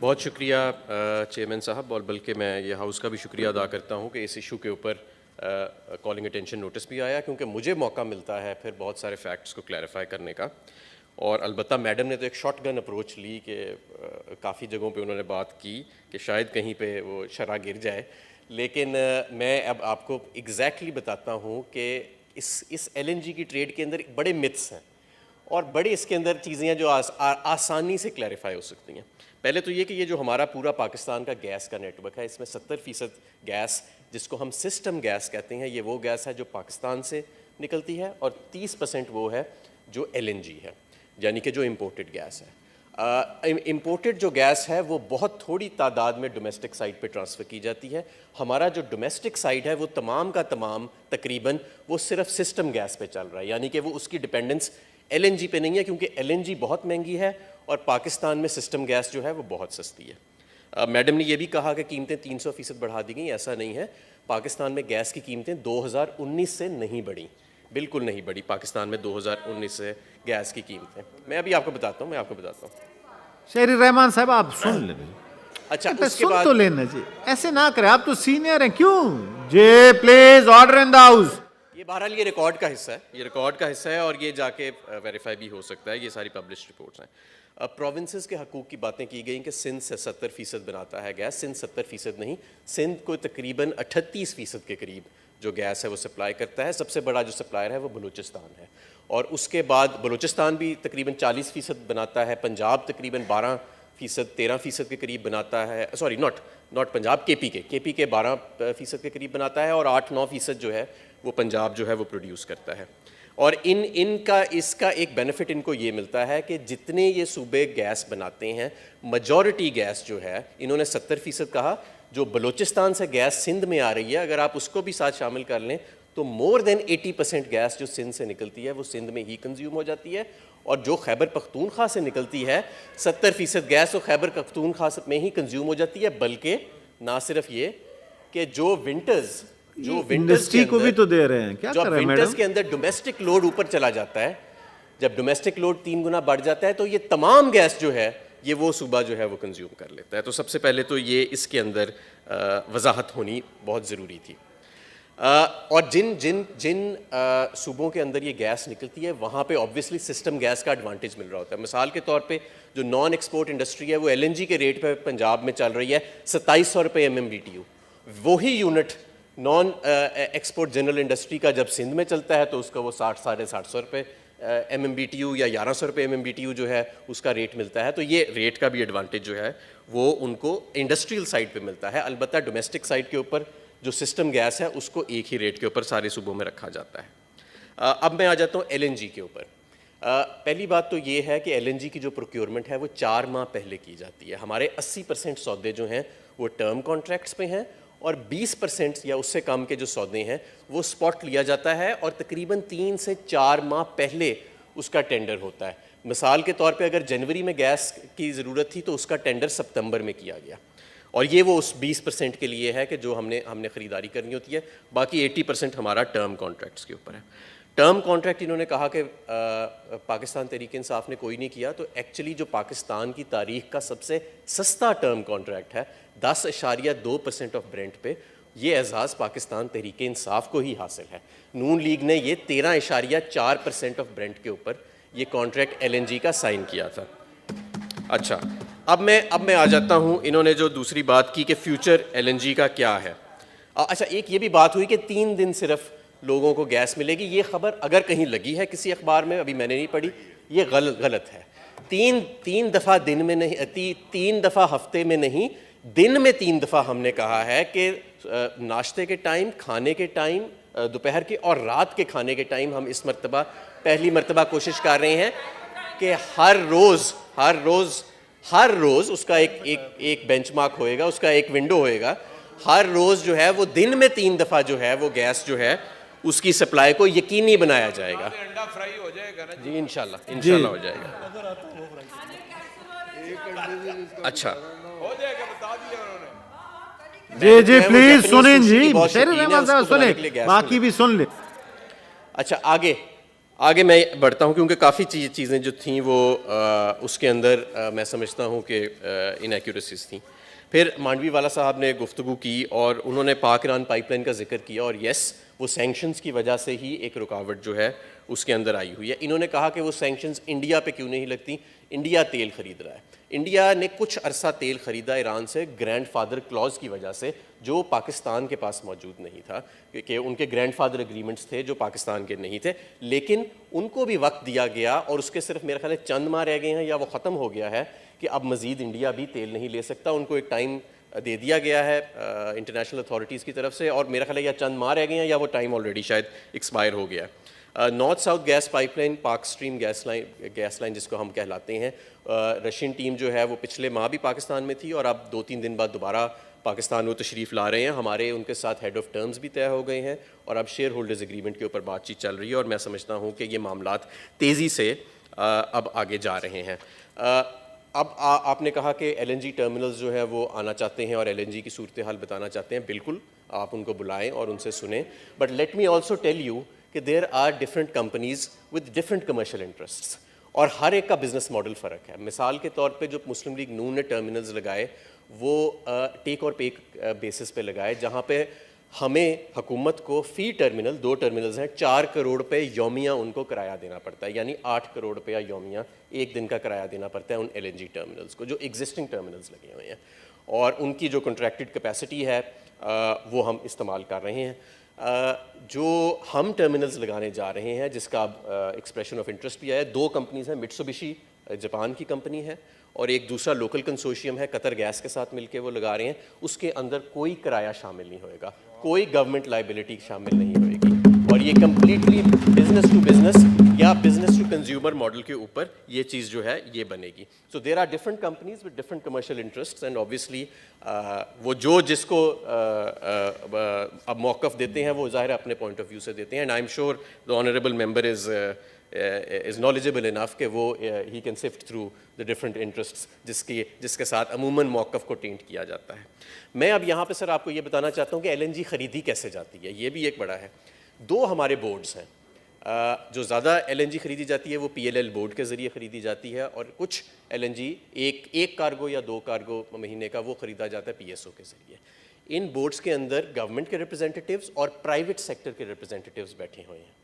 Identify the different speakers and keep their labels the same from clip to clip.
Speaker 1: بہت شکریہ چیئرمین صاحب، اور بلکہ میں یہ ہاؤس کا بھی شکریہ ادا کرتا ہوں کہ اس ایشو کے اوپر کالنگ اٹینشن نوٹس بھی آیا، کیونکہ مجھے موقع ملتا ہے پھر بہت سارے فیکٹس کو کلیریفائی کرنے کا. اور البتہ میڈم نے تو ایک شاٹ گن اپروچ لی کہ کافی جگہوں پہ انہوں نے بات کی کہ شاید کہیں پہ وہ شرح گر جائے، لیکن میں اب آپ کو ایگزیکٹلی بتاتا ہوں کہ اس ایل این جی کی ٹریڈ کے اندر بڑے متس ہیں اور بڑے اس کے اندر چیزیں ہیں جو آسانی سے کلیریفائی ہو سکتی ہیں. پہلے تو یہ کہ یہ جو ہمارا پورا پاکستان کا گیس کا نیٹ ورک ہے، اس میں 70% گیس جس کو ہم سسٹم گیس کہتے ہیں، یہ وہ گیس ہے جو پاکستان سے نکلتی ہے، اور 30% وہ ہے جو ایل این جی ہے، یعنی کہ جو امپورٹڈ گیس ہے. امپورٹڈ جو گیس ہے وہ بہت تھوڑی تعداد میں ڈومیسٹک سائٹ پہ ٹرانسفر کی جاتی ہے. ہمارا جو ڈومیسٹک سائٹ ہے وہ تمام کا تمام تقریباً وہ صرف سسٹم گیس پہ چل رہا ہے، یعنی کہ وہ اس کی ڈپینڈنس ایل این جی پہ نہیں ہے، کیونکہ ایل این جی بہت مہنگی ہے اور پاکستان میں سسٹم گیس جو ہے وہ بہت سستی ہے. میڈم نے یہ بھی کہا کہ قیمتیں 300% بڑھا دی گئیں، ایسا نہیں ہے. پاکستان میں گیس کی قیمتیں 2019 سے نہیں بڑھیں، بالکل نہیں بڑھی پاکستان میں 2019 سے گیس کی قیمتیں. میں ابھی آپ کو بتاتا ہوں.
Speaker 2: شہری رحمان صاحب آپ سن لیں.
Speaker 1: اچھا اس کے
Speaker 2: سن
Speaker 1: بعد
Speaker 2: تو لینا جی، ایسے نہ کریں، آپ تو سینئر ہیں. کیوں جی؟ Please order in the house.
Speaker 1: یہ بہرحال یہ ریکارڈ کا حصہ ہے، اور یہ جا کے ویریفائی بھی ہو سکتا ہے. یہ ساری پبلشڈ رپورٹس ہیں. پروونسز کے حقوق کی باتیں کی گئیں کہ سندھ سے 70% بناتا ہے گیس. سندھ 70% نہیں، سندھ کو تقریباً 38% کے قریب جو گیس ہے وہ سپلائی کرتا ہے. سب سے بڑا جو سپلائر ہے وہ بلوچستان ہے، اور اس کے بعد بلوچستان بھی تقریباً 40% بناتا ہے. پنجاب تقریباً 13% کے قریب بناتا ہے. سوری ناٹ پنجاب، کے پی کے 12% کے قریب بناتا ہے، اور 8-9% جو ہے وہ پنجاب جو ہے وہ پروڈیوس کرتا ہے. اور اس کا ایک بینیفٹ ان کو یہ ملتا ہے کہ جتنے یہ صوبے گیس بناتے ہیں، میجورٹی گیس جو ہے، انہوں نے 70% کہا، جو بلوچستان سے گیس سندھ میں آ رہی ہے، اگر آپ اس کو بھی ساتھ شامل کر لیں تو مور دین 80% گیس جو سندھ سے نکلتی ہے وہ سندھ میں ہی کنزیوم ہو جاتی ہے. اور جو خیبر پختونخوا سے نکلتی ہے 70% گیس وہ خیبر پختونخوا میں ہی کنزیوم ہو جاتی ہے. بلکہ نہ صرف یہ کہ جو ونٹرز
Speaker 2: انڈسٹری کو بھی تو دے رہے ہیں. کیا کر رہے ہیں میڈم؟
Speaker 1: ونٹرز کے اندر ڈومیسٹک لوڈ اوپر چلا جاتا ہے، جب ڈومیسٹک لوڈ 3 گنا بڑھ جاتا ہے تو یہ تمام گیس جو ہے یہ وہ صوبہ جو ہے وہ کنزیوم کر لیتا ہے. تو سب سے پہلے تو یہ اس کے اندر وضاحت ہونی بہت ضروری تھی. اور جن صوبوں کے اندر یہ گیس نکلتی ہے وہاں پہ آبویسلی سسٹم گیس کا ایڈوانٹیج مل رہا ہوتا ہے. مثال کے طور پہ جو نان ایکسپورٹ انڈسٹری ہے وہ ایل این جی کے ریٹ پہ پنجاب میں چل رہی ہے 2700 روپے MMBTU. وہی unit naan export general industry کا جب سندھ میں چلتا ہے تو اس کا وہ 60-750 روپے MMBTU یا 1100 روپے MMBTU جو ہے اس کا ریٹ ملتا ہے. تو یہ ریٹ کا بھی ایڈوانٹیج جو ہے وہ ان کو انڈسٹریل سائٹ پہ ملتا ہے. البتہ ڈومیسٹک سائٹ کے اوپر جو سسٹم گیس ہے اس کو ایک ہی ریٹ کے اوپر سارے صوبوں میں رکھا جاتا ہے. اب میں آ جاتا ہوں ایل این جی کے اوپر. پہلی بات تو یہ ہے کہ ایل این جی کی جو پروکیورمنٹ ہے وہ 4 ماہ پہلے کی جاتی ہے. ہمارے 80% سودے جو ہیں وہ ٹرم کانٹریکٹس پہ ہیں، اور 20% یا اس سے کم کے جو سودے ہیں وہ اسپاٹ لیا جاتا ہے، اور تقریباً 3 سے 4 ماہ پہلے اس کا ٹینڈر ہوتا ہے. مثال کے طور پہ اگر جنوری میں گیس کی ضرورت تھی تو اس کا ٹینڈر ستمبر میں کیا گیا، اور یہ وہ اس 20% کے لیے ہے کہ جو ہم نے خریداری کرنی ہوتی ہے. باقی 80% ہمارا ٹرم کانٹریکٹس کے اوپر ہے. ٹرم کانٹریکٹ انہوں نے کہا کہ پاکستان تحریک انصاف نے کوئی نہیں کیا، تو ایکچولی جو پاکستان کی تاریخ کا سب سے سستا ٹرم کانٹریکٹ ہے 10.2% آف برینٹ پہ، یہ اعزاز پاکستان تحریک انصاف کو ہی حاصل ہے. نون لیگ نے یہ 13.4% آف برینٹ کے اوپر یہ کانٹریکٹ ایل این جی کا سائن کیا تھا. اچھا اب میں آ جاتا ہوں. انہوں نے جو دوسری بات کی کہ فیوچر ایل این جی کا کیا ہے. اچھا ایک یہ بھی بات ہوئی کہ 3 دن صرف لوگوں کو گیس ملے گی. یہ خبر اگر کہیں لگی ہے کسی اخبار میں، ابھی میں نے نہیں پڑھی، یہ غلط ہے. 3 دفعہ دن میں نہیں، 3 دفعہ ہفتے میں نہیں، دن میں 3 دفعہ ہم نے کہا ہے کہ ناشتے کے ٹائم، کھانے کے ٹائم، دوپہر کے اور رات کے کھانے کے ٹائم ہم اس مرتبہ پہلی مرتبہ کوشش کر رہے ہیں کہ ہر روز اس کا ایک بینچ مارک ہوئے گا، اس کا ایک ونڈو ہوئے گا. ہر روز جو ہے وہ دن میں 3 دفعہ جو ہے وہ گیس جو ہے اس کی سپلائی کو یقینی بنایا جائے گا.
Speaker 3: انڈا فرائی ہو جائے گا نا
Speaker 1: جی انشاءاللہ ہو جائے گا. اچھا
Speaker 3: ہو جائے گا، بتا دیا انہوں نے.
Speaker 2: جی پلیز سنیں جی، شہری رحمان صاحب سنیں، باقی بھی سن لیں.
Speaker 1: اچھا آگے میں بڑھتا ہوں کیونکہ کافی چیزیں جو تھیں وہ اس کے اندر میں سمجھتا ہوں کہ انیکوریسیز تھیں. پھر مانڈوی والا صاحب نے گفتگو کی اور انہوں نے پاک ایران پائپ لائن کا ذکر کیا, اور یس وہ سینکشنز کی وجہ سے ہی ایک رکاوٹ جو ہے اس کے اندر آئی ہوئی ہے. انہوں نے کہا کہ وہ سینکشنز انڈیا پہ کیوں نہیں لگتی, انڈیا تیل خرید رہا ہے. انڈیا نے کچھ عرصہ تیل خریدا ایران سے گرینڈ فادر کلوز کی وجہ سے, جو پاکستان کے پاس موجود نہیں تھا, کہ ان کے گرینڈ فادر اگریمنٹس تھے جو پاکستان کے نہیں تھے, لیکن ان کو بھی وقت دیا گیا اور اس کے صرف میرے خیال ہے چند ماہ رہ گئے ہیں یا وہ ختم ہو گیا ہے کہ اب مزید انڈیا بھی تیل نہیں لے سکتا. ان کو ایک ٹائم دے دیا گیا ہے انٹرنیشنل اتھارٹیز کی طرف سے, اور میرا خیال ہے یا چند ماہ رہ گئے ہیں یا وہ ٹائم آلریڈی شاید ایکسپائر ہو گیا ہے. North south gas pipeline, Pak stream gas line جس کو ہم کہلاتے ہیں, رشین ٹیم جو ہے وہ پچھلے ماہ بھی پاکستان میں تھی اور اب 2-3 دن بعد دوبارہ پاکستان وہ تشریف لا رہے ہیں. ہمارے ان کے ساتھ ہیڈ آف ٹرمز بھی طے ہو گئے ہیں اور اب شیئر ہولڈرز ایگریمنٹ کے اوپر بات چیت چل رہی ہے, اور میں سمجھتا ہوں کہ یہ معاملات تیزی سے اب آگے جا رہے ہیں. اب آپ نے کہا کہ ایل این جی ٹرمینلز جو ہے وہ آنا چاہتے ہیں اور ایل این جی کی صورتحال بتانا چاہتے ہیں. بالکل آپ ان کو بلائیں اور ان سے سنیں, but let me also tell you کہ there are different companies with different commercial interests, اور ہر ایک کا بزنس ماڈل فرق ہے. مثال کے طور پہ جو مسلم لیگ نون نے ٹرمینلز لگائے وہ ٹیک اور پے بیسس پہ لگائے, جہاں پہ ہمیں حکومت کو فی ٹرمینل 2 ٹرمینلز ہیں 4 کروڑ روپے یومیہ ان کو کرایہ دینا پڑتا ہے, یعنی 8 کروڑ روپیہ یومیہ ایک دن کا کرایہ دینا پڑتا ہے ان ایل این جی ٹرمینلز کو جو ایگزسٹنگ ٹرمینلز لگے ہوئے ہیں, اور ان کی جو کنٹریکٹڈ کیپیسٹی ہے وہ ہم استعمال کر رہے ہیں. جو ہم ٹرمینلز لگانے جا رہے ہیں جس کا اب ایکسپریشن آف انٹرسٹ بھی آیا, 2 کمپنیز ہیں, مٹسوبشی جاپان کی کمپنی ہے اور ایک دوسرا لوکل کنسورشیم ہے قطر گیس کے ساتھ مل کے وہ لگا رہے ہیں. اس کے اندر کوئی کرایہ شامل نہیں ہوئے گا, کوئی گورنمنٹ لائبلٹی شامل نہیں ہوئے گی, اور یہ کمپلیٹلی بزنس ٹو بزنس یا بزنس ٹو کنزیومر ماڈل کے اوپر یہ چیز جو ہے یہ بنے گی. So there are different companies with different commercial interests, and obviously وہ جو جس کو اب موقف دیتے ہیں وہ ظاہر اپنے پوائنٹ آف ویو سے دیتے ہیں, and I am sure the honourable member is knowledgeable enough کہ وہ he can sift through the different interests جس کے ساتھ عموماً موقف کو ٹینٹ کیا جاتا ہے. میں اب یہاں پہ سر آپ کو یہ بتانا چاہتا ہوں کہ ایل این جی خریدی کیسے جاتی ہے, یہ بھی ایک بڑا ہے. 2 ہمارے بورڈز ہیں, جو زیادہ ایل این جی خریدی جاتی ہے وہ پی ایل ایل بورڈ کے ذریعے خریدی جاتی ہے, اور کچھ ایل این جی ایک کارگو یا 2 کارگو مہینے کا وہ خریدا جاتا ہے پی ایس او کے ذریعے. ان بورڈز کے اندر گورنمنٹ کے ریپرزینٹیوز اور پرائیویٹ سیکٹر کے ریپرزینٹیوز بیٹھے ہوئے ہیں,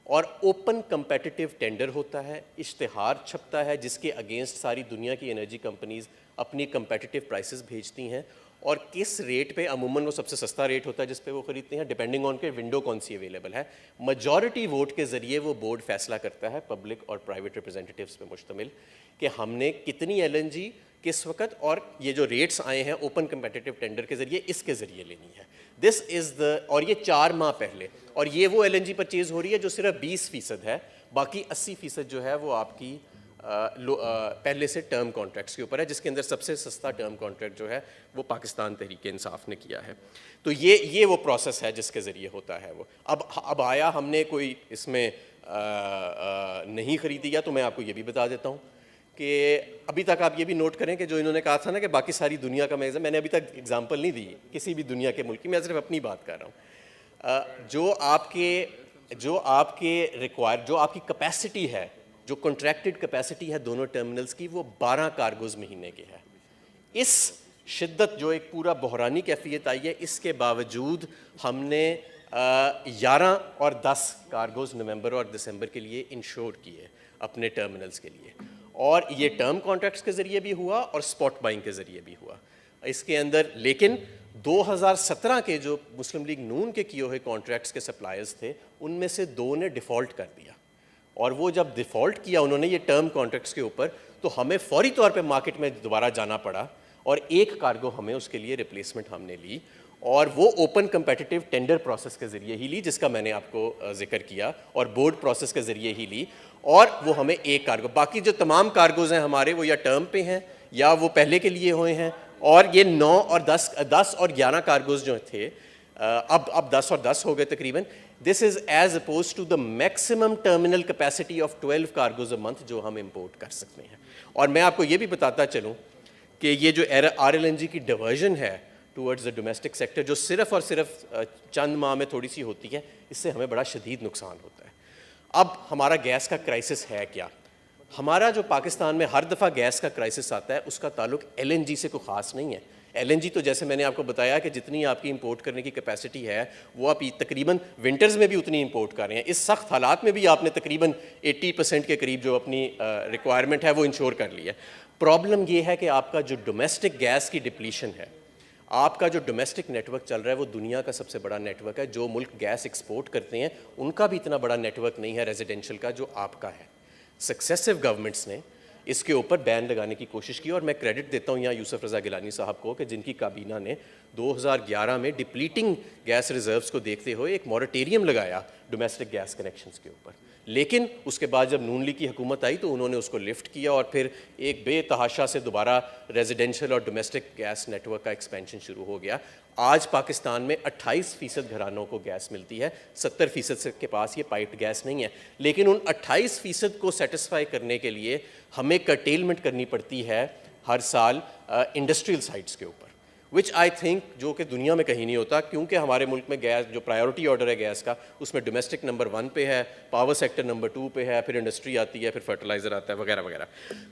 Speaker 1: اور اوپن کمپیٹیٹو ٹینڈر ہوتا ہے, اشتہار چھپتا ہے جس کے اگینسٹ ساری دنیا کی انرجی کمپنیز اپنی کمپیٹیٹو پرائسز بھیجتی ہیں, اور کس ریٹ پہ, عموماً وہ سب سے سستا ریٹ ہوتا ہے جس پہ وہ خریدتے ہیں, ڈپینڈنگ آن کہ ونڈو کون سی اویلیبل ہے. میجورٹی ووٹ کے ذریعے وہ بورڈ فیصلہ کرتا ہے پبلک اور پرائیویٹ ریپرزینٹیوز پہ مشتمل کہ ہم نے کتنی ایل این جی کس وقت, اور یہ جو ریٹس آئے ہیں اوپن کمپیٹیٹو ٹینڈر کے ذریعے اس کے ذریعے لینی ہے. دس از دا, اور یہ 4 ماہ پہلے, اور یہ وہ ایل این جی پرچیز ہو رہی ہے جو صرف 20% ہے, باقی 80% جو ہے وہ آپ کی پہلے سے ٹرم کانٹریکٹس کے اوپر ہے, جس کے اندر سب سے سستا ٹرم کانٹریکٹ جو ہے وہ پاکستان تحریک انصاف نے کیا ہے. تو یہ وہ پروسیس ہے جس کے ذریعے ہوتا ہے وہ. اب آیا ہم نے کوئی اس میں نہیں خریدی ہے, تو میں آپ کو یہ بھی بتا دیتا ہوں کہ ابھی تک آپ یہ بھی نوٹ کریں کہ جو انہوں نے کہا تھا نا کہ باقی ساری دنیا کا میں نے ابھی تک اگزامپل نہیں دی کسی بھی دنیا کے ملک کی, میں صرف اپنی بات کر رہا ہوں. جو آپ کی کیپیسٹی ہے, جو کنٹریکٹڈ کیپیسٹی ہے دونوں ٹرمینلز کی, وہ 12 کارگوز مہینے کے ہے. اس شدت جو ایک پورا بحرانی کیفیت آئی ہے, اس کے باوجود ہم نے 11 اور 10 کارگوز نومبر اور دسمبر کے لیے انشور کیے اپنے ٹرمینلز کے لیے, اور یہ ٹرم کانٹریکٹس کے ذریعے بھی ہوا اور اسپاٹ بائنگ کے ذریعے بھی ہوا اس کے اندر. لیکن 2017 کے جو مسلم لیگ نون کے کیے ہوئے کانٹریکٹس کے سپلائرز تھے, ان میں سے 2 نے ڈیفالٹ کر دیا, اور وہ جب ڈیفالٹ کیا انہوں نے یہ ٹرم کانٹریکٹس کے اوپر, تو ہمیں فوری طور پہ مارکیٹ میں دوبارہ جانا پڑا, اور 1 کارگو ہمیں اس کے لیے ریپلیسمنٹ ہم نے لی, اور وہ اوپن کمپیٹیٹو ٹینڈر پروسیس کے ذریعے ہی لی جس کا میں نے آپ کو ذکر کیا, اور بورڈ پروسیس کے ذریعے ہی لی, اور وہ ہمیں 1 کارگو. باقی جو تمام کارگوز ہیں ہمارے وہ یا ٹرم پہ ہیں یا وہ پہلے کے لیے ہوئے ہیں, اور یہ 9 اور 10 اور 11 کارگوز جو تھے, اب 10 اور 10 ہو گئے تقریباً. This is as opposed to the maximum terminal capacity of 12 cargos a month جو ہم امپورٹ کر سکتے ہیں. اور میں آپ کو یہ بھی بتاتا چلوں کہ یہ جو آر ایل این جی کی ڈیورژن ہے ٹورڈز دا ڈومیسٹک سیکٹر, جو صرف اور صرف چند ماہ میں تھوڑی سی ہوتی ہے, اس سے ہمیں بڑا شدید نقصان ہوتا ہے. اب ہمارا گیس کا کرائسس ہے کیا؟ ہمارا جو پاکستان میں ہر دفعہ گیس کا کرائسس آتا ہے اس کا تعلق ایل این جی سے کوئی خاص نہیں ہے. ایل این جی تو جیسے میں نے آپ کو بتایا کہ جتنی آپ کی امپورٹ کرنے کی کیپیسٹی ہے وہ آپ تقریباً ونٹرز میں بھی اتنی امپورٹ کر رہے ہیں. اس سخت حالات میں بھی آپ نے تقریباً 80% کے قریب جو اپنی ریکوائرمنٹ ہے وہ انشور کر لی ہے. پرابلم یہ ہے کہ آپ کا جو ڈومیسٹک گیس کی ڈپلیشن ہے, آپ کا جو ڈومیسٹک نیٹ ورک چل رہا ہے وہ دنیا کا سب سے بڑا نیٹ ورک ہے. جو ملک گیس ایکسپورٹ کرتے ہیں ان کا بھی اتنا بڑا نیٹ ورک نہیں ہے ریزیڈینشیل کا جو آپ کا ہے. سکسیسو گورنمنٹس نے اس کے اوپر بین لگانے کی کوشش کی, اور میں کریڈٹ دیتا ہوں یہاں یوسف رضا گیلانی صاحب کو کہ جن کی کابینہ نے 2011 میں ڈپلیٹنگ گیس ریزروز کو دیکھتے ہوئے ایک موریٹیریم لگایا ڈومیسٹک گیس کنیکشنز کے اوپر. لیکن اس کے بعد جب نون لیگ کی حکومت آئی تو انہوں نے اس کو لفٹ کیا اور پھر ایک بے تحاشا سے دوبارہ ریزیڈینشیل اور ڈومیسٹک گیس نیٹ ورک کا ایکسپینشن شروع ہو گیا. آج پاکستان میں 28% گھرانوں کو گیس ملتی ہے, 70% کے پاس یہ پائپڈ گیس نہیں ہے. لیکن ان 28% کو سیٹسفائی کرنے کے لیے ہمیں کرٹیلمنٹ کرنی پڑتی ہے ہر سال انڈسٹریل سائٹس کے اوپر, وچ آئی تھنک جو کہ دنیا میں کہیں نہیں ہوتا, کیونکہ ہمارے ملک میں گیس جو پرائیورٹی آرڈر ہے گیس کا اس میں ڈومیسٹک نمبر 1 پہ ہے, پاور سیکٹر نمبر 2 پہ ہے, پھر انڈسٹری آتی ہے, پھر فرٹیلائزر آتا ہے وغیرہ وغیرہ.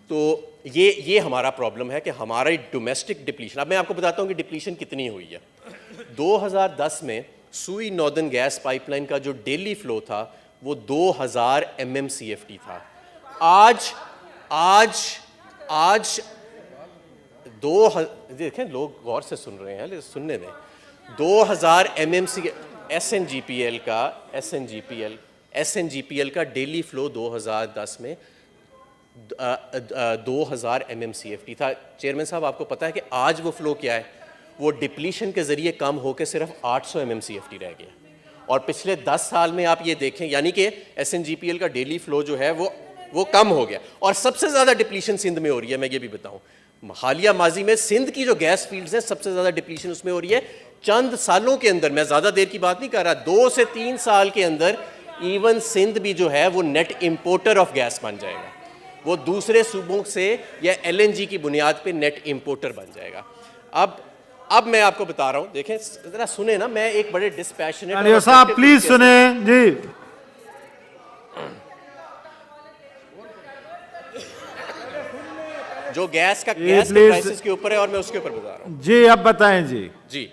Speaker 1: تو یہ ہمارا پرابلم ہے کہ ہماری ڈومیسٹک ڈپلیشن. اب میں آپ کو بتاتا ہوں کہ ڈپلیشن کتنی ہوئی ہے. 2010 میں سوئی ناردرن گیس پائپ لائن کا جو ڈیلی فلو تھا وہ 2000 MMCFT تھا. آج دیکھیں لوگ غور سے سن رہے ہیں, سننے دیں. 2000 MMC S N G P L کا ڈیلی فلو 2010 میں 2000 MMCFT تھا. چیئرمین صاحب آپ کو پتہ ہے کہ آج وہ فلو کیا ہے؟ وہ ڈپلیشن کے ذریعے کم ہو کے صرف 800 MMCFT رہ گیا. اور پچھلے 10 سال میں آپ یہ دیکھیں, یعنی کہ S N G P L کا ڈیلی فلو جو ہے وہ کم ہو گیا. اور سب سے زیادہ ڈپلیشن سندھ میں ہو رہی ہے. میں یہ بھی بتاؤں, حالیہ ماضی میں سندھ کی جو گیس فیلڈز ہیں سب سے زیادہ ڈپلیشن اس میں ہو رہی ہے. چند سالوں کے اندر, میں زیادہ دیر کی بات نہیں کر رہا, 2 سے 3 سال کے اندر ایون سندھ بھی جو ہے وہ نیٹ امپورٹر آف گیس بن جائے گا. وہ دوسرے صوبوں سے یا ایل این جی کی بنیاد پہ نیٹ امپورٹر بن جائے گا. اب میں آپ کو بتا رہا ہوں, دیکھیں ذرا سنیں نا, میں ایک بڑے ڈسپیشنیٹ
Speaker 2: صاحب پلیز سنیں جی.
Speaker 1: جو گیس کرائسس کے اوپر ہے اور میں اس کے اوپر بتا رہا ہوں.
Speaker 2: جی اب بتائیں. جی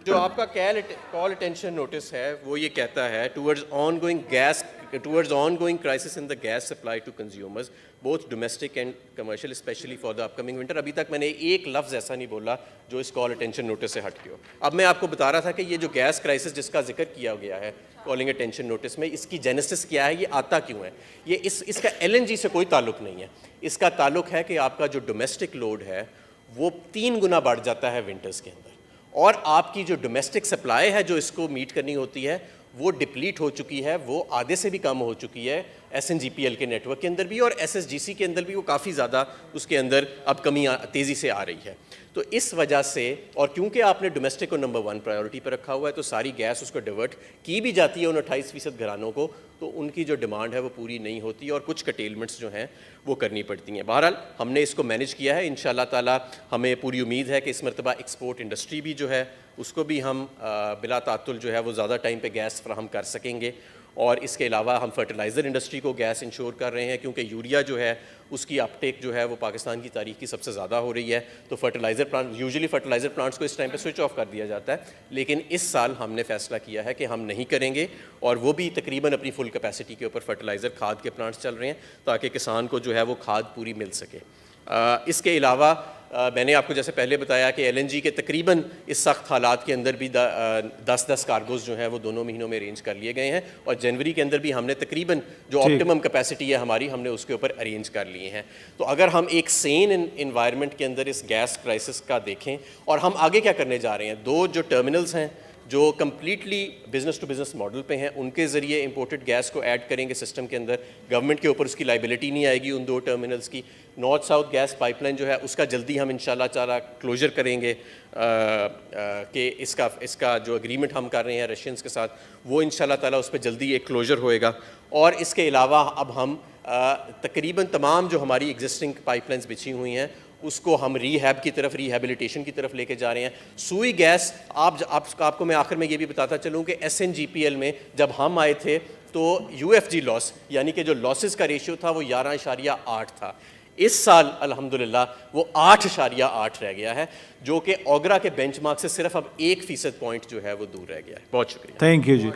Speaker 1: جو آپ کا کال اٹینشن نوٹس ہے وہ یہ کہتا ہے towards ongoing crisis in the gas supply to consumers both domestic and commercial especially for the upcoming winter. ابھی تک میں نے ایک لفظ ایسا نہیں بولا جو اس کال اٹینشن نوٹس سے ہٹ کے ہو. اب میں آپ کو بتا رہا تھا کہ یہ جو گیس کرائسس جس کا ذکر کیا گیا ہے کالنگ اٹینشن نوٹس میں, اس کی جینیسس کیا ہے, یہ آتا کیوں ہے؟ یہ اس کا ایل این جی سے کوئی تعلق نہیں ہے. اس کا تعلق ہے کہ آپ کا جو ڈومیسٹک لوڈ ہے وہ 3 گنا بڑھ جاتا ہے ونٹرز کے اندر, اور آپ کی جو ڈومیسٹک سپلائی ہے جو اس کو میٹ کرنی ہوتی ہے وہ ڈپلیٹ ہو چکی ہے, وہ آدھے سے بھی کم ہو چکی ہے S N G P L کے نیٹ ورک کے اندر بھی, اور ایس ایس جی سی کے اندر بھی وہ کافی زیادہ اس کے اندر اب کمی تیزی سے آ رہی ہے. تو اس وجہ سے, اور کیونکہ آپ نے ڈومیسٹک کو نمبر 1 پرائیورٹی پہ رکھا ہوا ہے تو ساری گیس اس کو ڈیورٹ کی بھی جاتی ہے ان 28% گھرانوں کو, تو ان کی جو ڈیمانڈ ہے وہ پوری نہیں ہوتی اور کچھ کٹیلمنٹس جو ہیں وہ کرنی پڑتی ہیں. بہرحال ہم نے اس کو مینیج کیا ہے. انشاءاللہ تعالیٰ ہمیں پوری امید ہے کہ اس مرتبہ ایکسپورٹ انڈسٹری بھی جو ہے اس کو بھی ہم بلا تعطل جو ہے وہ زیادہ ٹائم پہ گیس فراہم کر سکیں گے. اور اس کے علاوہ ہم فرٹیلائزر انڈسٹری کو گیس انشور کر رہے ہیں, کیونکہ یوریا جو ہے اس کی اپ ٹیک جو ہے وہ پاکستان کی تاریخ کی سب سے زیادہ ہو رہی ہے. تو fertilizer plant, usually fertilizer plants کو اس ٹائم پہ سوئچ آف کر دیا جاتا ہے, لیکن اس سال ہم نے فیصلہ کیا ہے کہ ہم نہیں کریں گے, اور وہ بھی تقریباً اپنی فل کیپیسٹی کے اوپر فرٹیلائزر کھاد کے پلانٹس چل رہے ہیں تاکہ کسان کو جو ہے وہ کھاد پوری مل سکے. اس کے علاوہ میں نے آپ کو جیسے پہلے بتایا کہ ایل این جی کے تقریباً اس سخت حالات کے اندر بھی 10 کارگوز جو ہیں وہ دونوں مہینوں میں ارینج کر لیے گئے ہیں, اور جنوری کے اندر بھی ہم نے تقریباً جو آپٹیمم کیپیسٹی ہے ہماری ہم نے اس کے اوپر ارینج کر لیے ہیں. تو اگر ہم ایک سین انوائرمنٹ کے اندر اس گیس کرائسس کا دیکھیں, اور ہم آگے کیا کرنے جا رہے ہیں, 2 جو ٹرمینلز ہیں جو completely business to business model پہ ہیں ان کے ذریعے امپورٹڈ گیس کو ایڈ کریں گے سسٹم کے اندر. گورنمنٹ کے اوپر اس کی لائبلٹی نہیں آئے گی ان 2 ٹرمینلز کی. North south gas pipeline جو ہے اس کا جلدی ہم انشاءاللہ تعالیٰ کلوجر کریں گے کہ اس کا جو اگریمنٹ ہم کر رہے ہیں رشینز کے ساتھ وہ انشاءاللہ تعالیٰ اس پہ جلدی ایک کلوجر ہوئے گا. اور اس کے علاوہ اب ہم تقریباً تمام جو ہماری ایگزسٹنگ پائپ لائنز بچھی ہوئی ہیں اس کو ہم ریہیب کی طرف, ریہیبلیٹیشن کی طرف لے کے جا رہے ہیں. سوئی گیس آپ کو میں آخر میں یہ بھی بتاتا چلوں کہ SNGPL میں جب ہم آئے تھے تو UFG لاس یعنی کہ جو لاسز کا ریشیو تھا وہ 11.8 تھا. اس سال الحمدللہ وہ 8.8 رہ گیا ہے, جو کہ اوگرا کے بینچ مارک سے صرف اب 1% پوائنٹ جو ہے وہ دور رہ گیا ہے. بہت شکریہ.
Speaker 2: Thank you G.